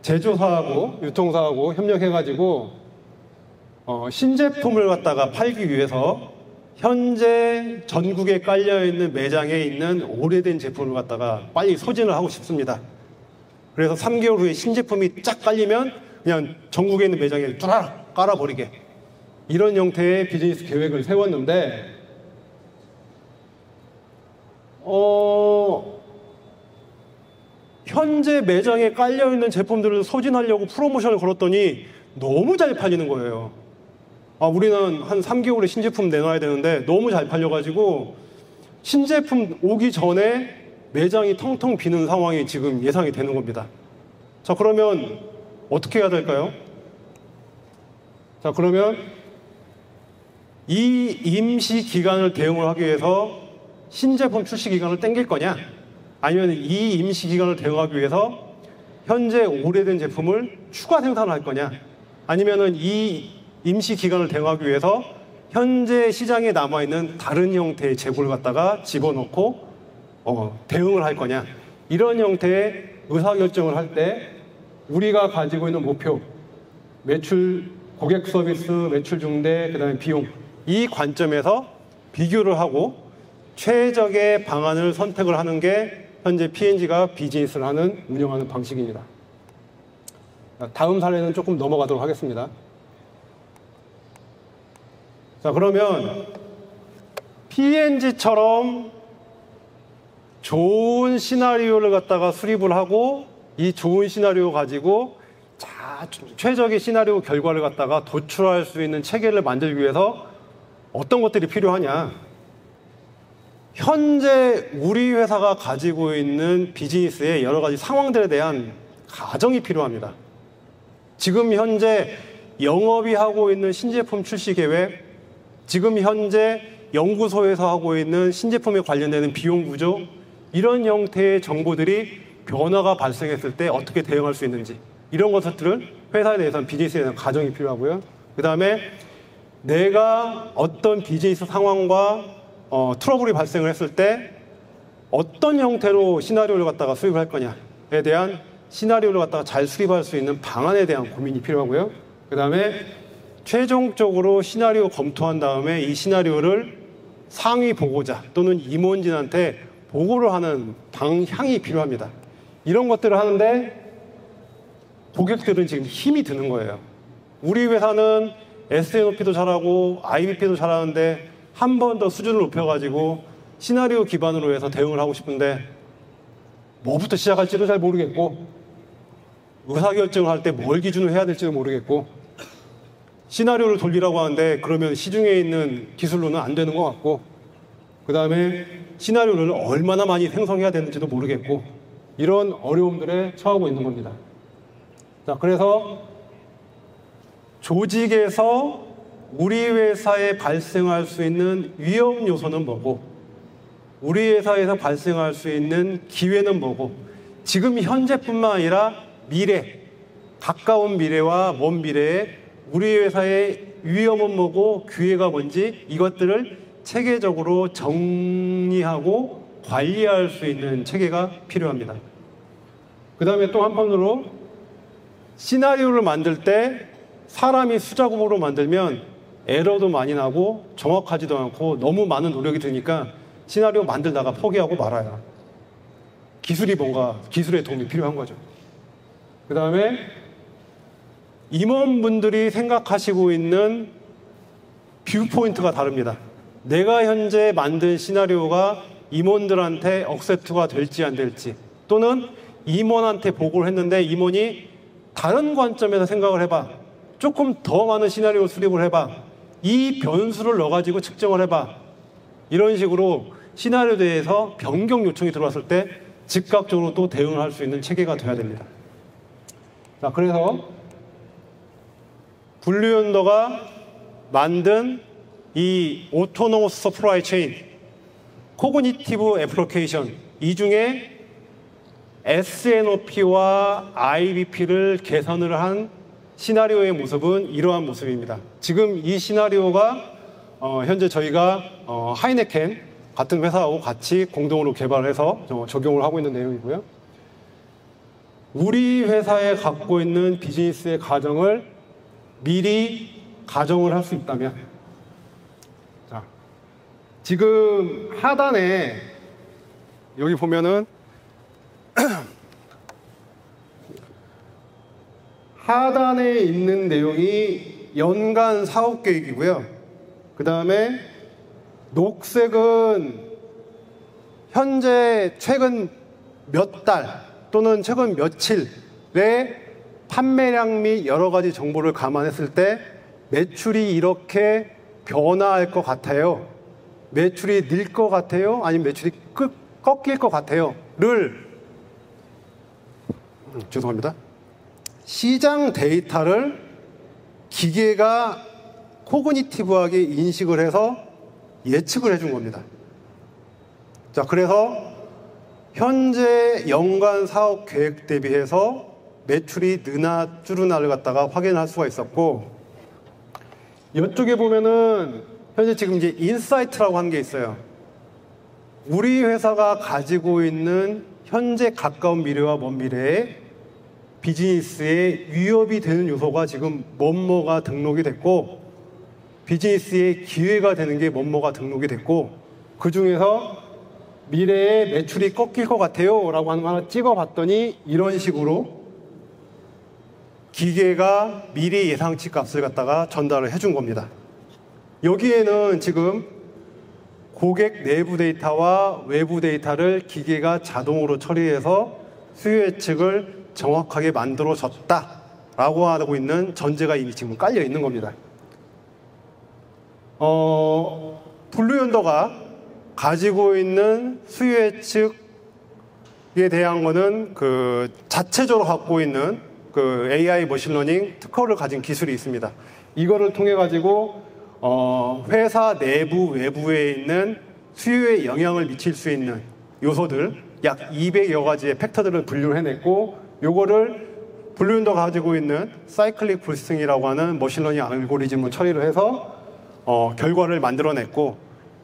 Speaker 1: 제조사하고 유통사하고 협력해가지고 신제품을 갖다가 팔기 위해서 현재 전국에 깔려있는 매장에 있는 오래된 제품을 갖다가 빨리 소진을 하고 싶습니다. 그래서 3개월 후에 신제품이 쫙 깔리면 그냥 전국에 있는 매장에 쫙 깔아버리게, 이런 형태의 비즈니스 계획을 세웠는데 현재 매장에 깔려있는 제품들을 소진하려고 프로모션을 걸었더니 너무 잘 팔리는 거예요. 우리는 한 3개월에 신제품 내놔야 되는데 너무 잘 팔려가지고 신제품 오기 전에 매장이 텅텅 비는 상황이 지금 예상이 되는 겁니다. 자, 그러면 어떻게 해야 될까요? 자, 그러면 이 임시 기간을 대응을 하기 위해서 신제품 출시 기간을 당길 거냐, 아니면 이 임시 기간을 대응하기 위해서 현재 오래된 제품을 추가 생산을 할 거냐, 아니면은 이 임시 기간을 대응하기 위해서 현재 시장에 남아있는 다른 형태의 재고를 갖다가 집어넣고 대응을 할 거냐, 이런 형태의 의사결정을 할 때 우리가 가지고 있는 목표, 매출, 고객 서비스, 매출 증대, 그 다음에 비용, 이 관점에서 비교를 하고 최적의 방안을 선택을 하는 게 현재 P&G가 비즈니스를 운영하는 방식입니다. 다음 사례는 조금 넘어가도록 하겠습니다. 자, 그러면 P&G처럼 좋은 시나리오를 갖다가 수립을 하고 이 좋은 시나리오 가지고 최적의 시나리오 결과를 갖다가 도출할 수 있는 체계를 만들기 위해서 어떤 것들이 필요하냐? 현재 우리 회사가 가지고 있는 비즈니스의 여러 가지 상황들에 대한 가정이 필요합니다. 지금 현재 영업이 하고 있는 신제품 출시 계획, 지금 현재 연구소에서 하고 있는 신제품에 관련되는 비용 구조, 이런 형태의 정보들이 변화가 발생했을 때 어떻게 대응할 수 있는지, 이런 것들을 회사에 대해서는 비즈니스에 대한 가정이 필요하고요. 그 다음에 내가 어떤 비즈니스 상황과 트러블이 발생을 했을 때 어떤 형태로 시나리오를 갖다가 수립을 할 거냐에 대한 시나리오를 갖다가 잘 수립할 수 있는 방안에 대한 고민이 필요하고요. 그 다음에 최종적으로 시나리오 검토한 다음에 이 시나리오를 상위 보고자 또는 임원진한테 보고를 하는 방향이 필요합니다. 이런 것들을 하는데 고객들은 지금 힘이 드는 거예요. 우리 회사는 S&OP도 잘하고 IBP도 잘하는데 한 번 더 수준을 높여가지고 시나리오 기반으로 해서 대응을 하고 싶은데 뭐부터 시작할지도 잘 모르겠고, 의사결정을 할 때 뭘 기준으로 해야 될지도 모르겠고, 시나리오를 돌리라고 하는데 그러면 시중에 있는 기술로는 안 되는 것 같고, 그 다음에 시나리오를 얼마나 많이 생성해야 되는지도 모르겠고, 이런 어려움들에 처하고 있는 겁니다. 자, 그래서 조직에서 우리 회사에 발생할 수 있는 위험 요소는 뭐고, 우리 회사에서 발생할 수 있는 기회는 뭐고, 지금 현재뿐만 아니라 미래, 가까운 미래와 먼 미래에 우리 회사의 위험은 뭐고 기회가 뭔지, 이것들을 체계적으로 정리하고 관리할 수 있는 체계가 필요합니다. 그 다음에 또 한편으로 시나리오를 만들 때 사람이 수작업으로 만들면 에러도 많이 나고 정확하지도 않고 너무 많은 노력이 드니까 시나리오 만들다가 포기하고 말아요. 기술의 도움이 필요한 거죠. 그 다음에 임원분들이 생각하시고 있는 뷰포인트가 다릅니다. 내가 현재 만든 시나리오가 임원들한테 억셉트가 될지 안 될지, 또는 임원한테 보고를 했는데 임원이 다른 관점에서 생각을 해봐, 조금 더 많은 시나리오 수립을 해봐, 이 변수를 넣어가지고 측정을 해봐, 이런 식으로 시나리오에 대해서 변경 요청이 들어왔을 때 즉각적으로 또 대응을 할 수 있는 체계가 돼야 됩니다. 자, 그래서 블루연더가 만든 이 오토노머스 서플라이 체인, 코그니티브 애플리케이션, 이 중에 SNOP와 IBP를 계산을 한 시나리오의 모습은 이러한 모습입니다. 지금 이 시나리오가 현재 저희가 하이네켄 같은 회사하고 같이 공동으로 개발해서 적용을 하고 있는 내용이고요. 우리 회사에 갖고 있는 비즈니스의 가정을 미리 가정을 할 수 있다면, 자, 지금 하단에 여기 보면은 하단에 있는 내용이 연간 사업 계획이고요. 그 다음에 녹색은 현재 최근 몇 달 또는 최근 며칠의 판매량 및 여러 가지 정보를 감안했을 때 매출이 이렇게 변화할 것 같아요, 매출이 늘 것 같아요, 아니면 매출이 꺾일 것 같아요 를 죄송합니다. 시장 데이터를 기계가 코그니티브하게 인식을 해서 예측을 해준 겁니다. 자, 그래서 현재 연간 사업 계획 대비해서 매출이 느나 줄으나를 갖다가 확인할 수가 있었고, 이쪽에 보면은 현재 지금 이제 인사이트라고 하는 게 있어요. 우리 회사가 가지고 있는 현재 가까운 미래와 먼 미래에 비즈니스에 위협이 되는 요소가 지금 뭐뭐가 등록이 됐고, 비즈니스에 기회가 되는 게 뭐뭐가 등록이 됐고, 그 중에서 미래에 매출이 꺾일 것 같아요 라고 하는 거 하나 찍어봤더니 이런 식으로 기계가 미래 예상치 값을 갖다가 전달을 해준 겁니다. 여기에는 지금 고객 내부 데이터와 외부 데이터를 기계가 자동으로 처리해서 수요 예측을 정확하게 만들어졌다라고 하고 있는 전제가 이미 지금 깔려 있는 겁니다. 블루연더가 가지고 있는 수요 예측에 대한 거는 그 자체적으로 갖고 있는 그 AI 머신러닝 특허를 가진 기술이 있습니다. 이거를 통해 가지고 회사 내부 외부에 있는 수요에 영향을 미칠 수 있는 요소들 약 200여 가지의 팩터들을 분류를 해냈고, 요거를 블루연더가 가지고 있는 사이클릭 프로세싱이라고 하는 머신러닝 알고리즘을 처리를 해서 결과를 만들어냈고,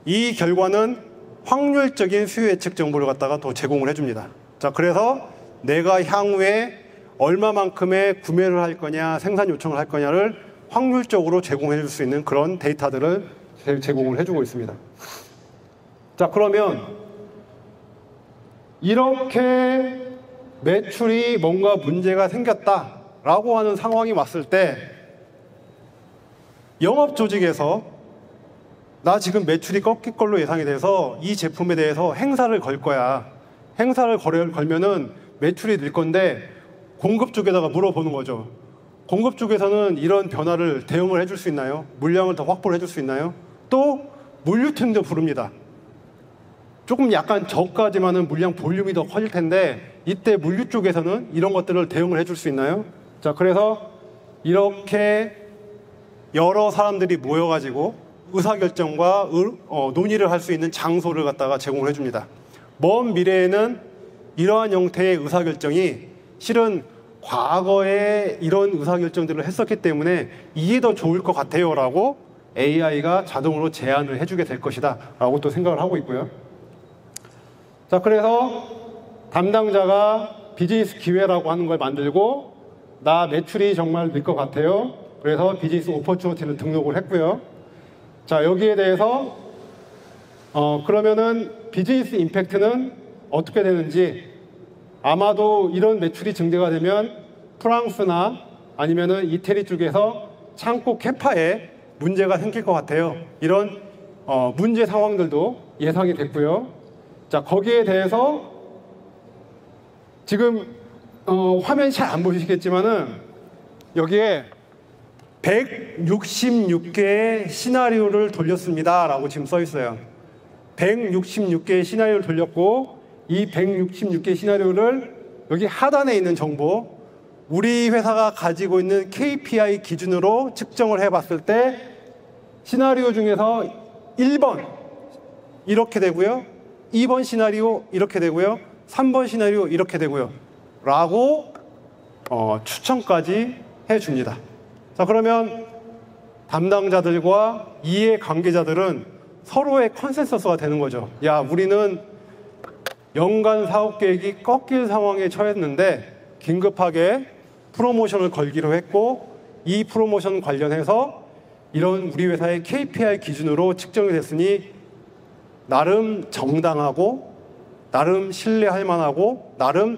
Speaker 1: 이 결과는 확률적인 수요 예측 정보를 갖다가 또 제공을 해줍니다. 자, 그래서 내가 향후에 얼마만큼의 구매를 할 거냐, 생산 요청을 할 거냐를 확률적으로 제공해 줄 수 있는 그런 데이터들을 제공을 해주고 있습니다. 자, 그러면 이렇게 매출이 뭔가 문제가 생겼다라고 하는 상황이 왔을 때 영업 조직에서 나 지금 매출이 꺾일 걸로 예상이 돼서 이 제품에 대해서 행사를 걸 거야. 행사를 걸면은 매출이 늘 건데 공급 쪽에다가 물어보는 거죠. 공급 쪽에서는 이런 변화를 대응을 해줄 수 있나요? 물량을 더 확보를 해줄 수 있나요? 또 물류팀도 부릅니다. 조금 약간 저가지만은 물량 볼륨이 더 커질 텐데 이때 물류 쪽에서는 이런 것들을 대응을 해줄 수 있나요? 자, 그래서 이렇게 여러 사람들이 모여가지고 의사결정과 논의를 할 수 있는 장소를 갖다가 제공을 해줍니다. 먼 미래에는 이러한 형태의 의사결정이 실은 과거에 이런 의사결정들을 했었기 때문에 이게 더 좋을 것 같아요 라고 AI가 자동으로 제안을 해주게 될 것이다 라고 또 생각을 하고 있고요. 자, 그래서 담당자가 비즈니스 기회라고 하는 걸 만들고, 나 매출이 정말 늘 것 같아요, 그래서 비즈니스 오퍼튜니티를 등록을 했고요. 자, 여기에 대해서 그러면은 비즈니스 임팩트는 어떻게 되는지, 아마도 이런 매출이 증대가 되면 프랑스나 아니면은 이태리 쪽에서 창고 캐파에 문제가 생길 것 같아요. 이런 문제 상황들도 예상이 됐고요. 자, 거기에 대해서 지금 화면 잘 안 보시겠지만은 여기에 166개의 시나리오를 돌렸습니다 라고 지금 써 있어요. 166개의 시나리오를 돌렸고, 이 166개의 시나리오를 여기 하단에 있는 정보, 우리 회사가 가지고 있는 KPI 기준으로 측정을 해봤을 때 시나리오 중에서 1번 이렇게 되고요, 2번 시나리오 이렇게 되고요, 3번 시나리오 이렇게 되고요 라고 추천까지 해줍니다. 자, 그러면 담당자들과 이해 관계자들은 서로의 컨센서스가 되는 거죠. 야, 우리는 연간 사업 계획이 꺾일 상황에 처했는데 긴급하게 프로모션을 걸기로 했고, 이 프로모션 관련해서 이런 우리 회사의 KPI 기준으로 측정이 됐으니 나름 정당하고 나름 신뢰할 만하고 나름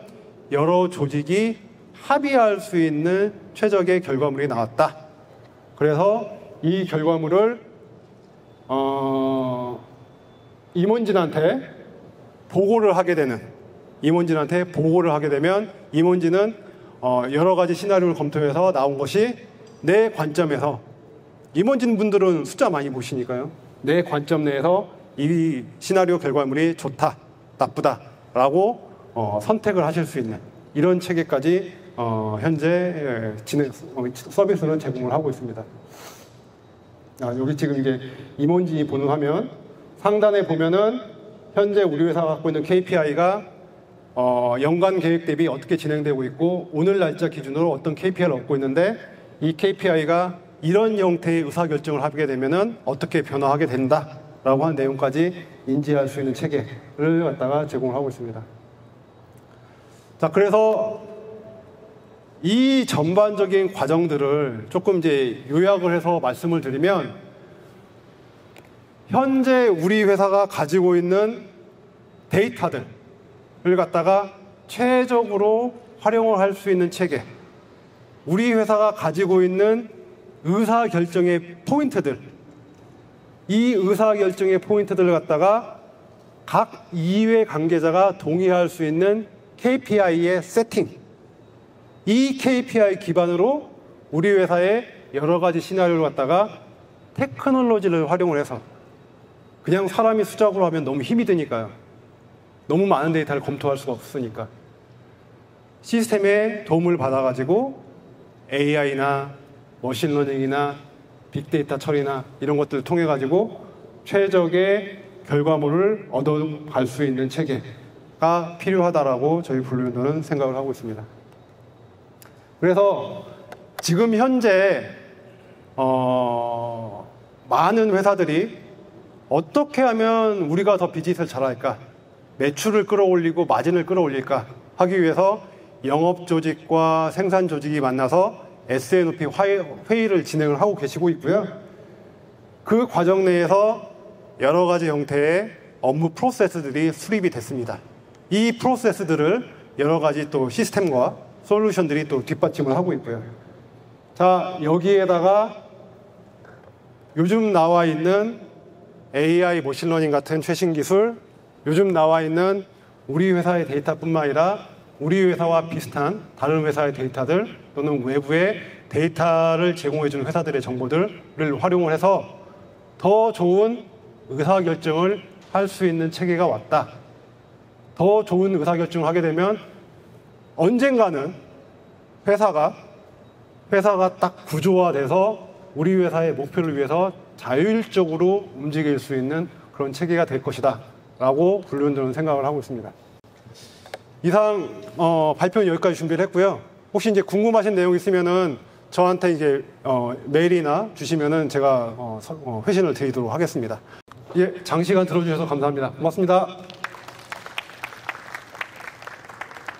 Speaker 1: 여러 조직이 합의할 수 있는 최적의 결과물이 나왔다. 그래서 이 결과물을 임원진한테 보고를 하게 되면 임원진은 여러 가지 시나리오를 검토해서 나온 것이 내 관점에서, 임원진 분들은 숫자 많이 보시니까요, 내 관점 내에서 이 시나리오 결과물이 좋다, 나쁘다 라고 선택을 하실 수 있는 이런 체계까지 현재 서비스는 제공을 하고 있습니다. 여기 지금 이게 임원진이 보는 화면 상단에 보면은 현재 우리 회사가 갖고 있는 KPI가 연간 계획 대비 어떻게 진행되고 있고, 오늘 날짜 기준으로 어떤 KPI를 얻고 있는데, 이 KPI가 이런 형태의 의사결정을 하게 되면은 어떻게 변화하게 된다라고 하는 내용까지 인지할 수 있는 체계를 갖다가 제공을 하고 있습니다. 자, 그래서 이 전반적인 과정들을 조금 이제 요약을 해서 말씀을 드리면, 현재 우리 회사가 가지고 있는 데이터들을 갖다가 최적으로 활용을 할 수 있는 체계, 우리 회사가 가지고 있는 의사결정의 포인트들, 이 의사결정의 포인트들을 갖다가 각 이해 관계자가 동의할 수 있는 KPI의 세팅, 이 KPI 기반으로 우리 회사의 여러 가지 시나리오를 갖다가 테크놀로지를 활용을 해서, 그냥 사람이 수작으로 하면 너무 힘이 드니까요. 너무 많은 데이터를 검토할 수가 없으니까 시스템의 도움을 받아가지고 AI나 머신러닝이나 빅데이터 처리나 이런 것들을 통해 가지고 최적의 결과물을 얻어갈 수 있는 체계가 필요하다라고 저희 블루윈도는 생각을 하고 있습니다. 그래서 지금 현재 많은 회사들이 어떻게 하면 우리가 더 비즈니스를 잘할까, 매출을 끌어올리고 마진을 끌어올릴까 하기 위해서 영업 조직과 생산 조직이 만나서 S&OP 회의를 진행을 하고 계시고 있고요. 그 과정 내에서 여러 가지 형태의 업무 프로세스들이 수립이 됐습니다. 이 프로세스들을 여러 가지 또 시스템과 솔루션들이 또 뒷받침을 하고 있고요. 자, 여기에다가 요즘 나와 있는 AI 머신러닝 같은 최신 기술, 요즘 나와 있는 우리 회사의 데이터뿐만 아니라 우리 회사와 비슷한 다른 회사의 데이터들 또는 외부의 데이터를 제공해주는 회사들의 정보들을 활용을 해서 더 좋은 의사결정을 할 수 있는 체계가 왔다. 더 좋은 의사결정을 하게 되면 언젠가는 회사가 딱 구조화돼서 우리 회사의 목표를 위해서 자율적으로 움직일 수 있는 그런 체계가 될 것이다 라고 블루윈도는 생각을 하고 있습니다. 이상 발표는 여기까지 준비를 했고요. 혹시 이제 궁금하신 내용 있으면은 저한테 이제 메일이나 주시면은 제가 회신을 드리도록 하겠습니다. 예, 장시간 들어주셔서 감사합니다. 고맙습니다.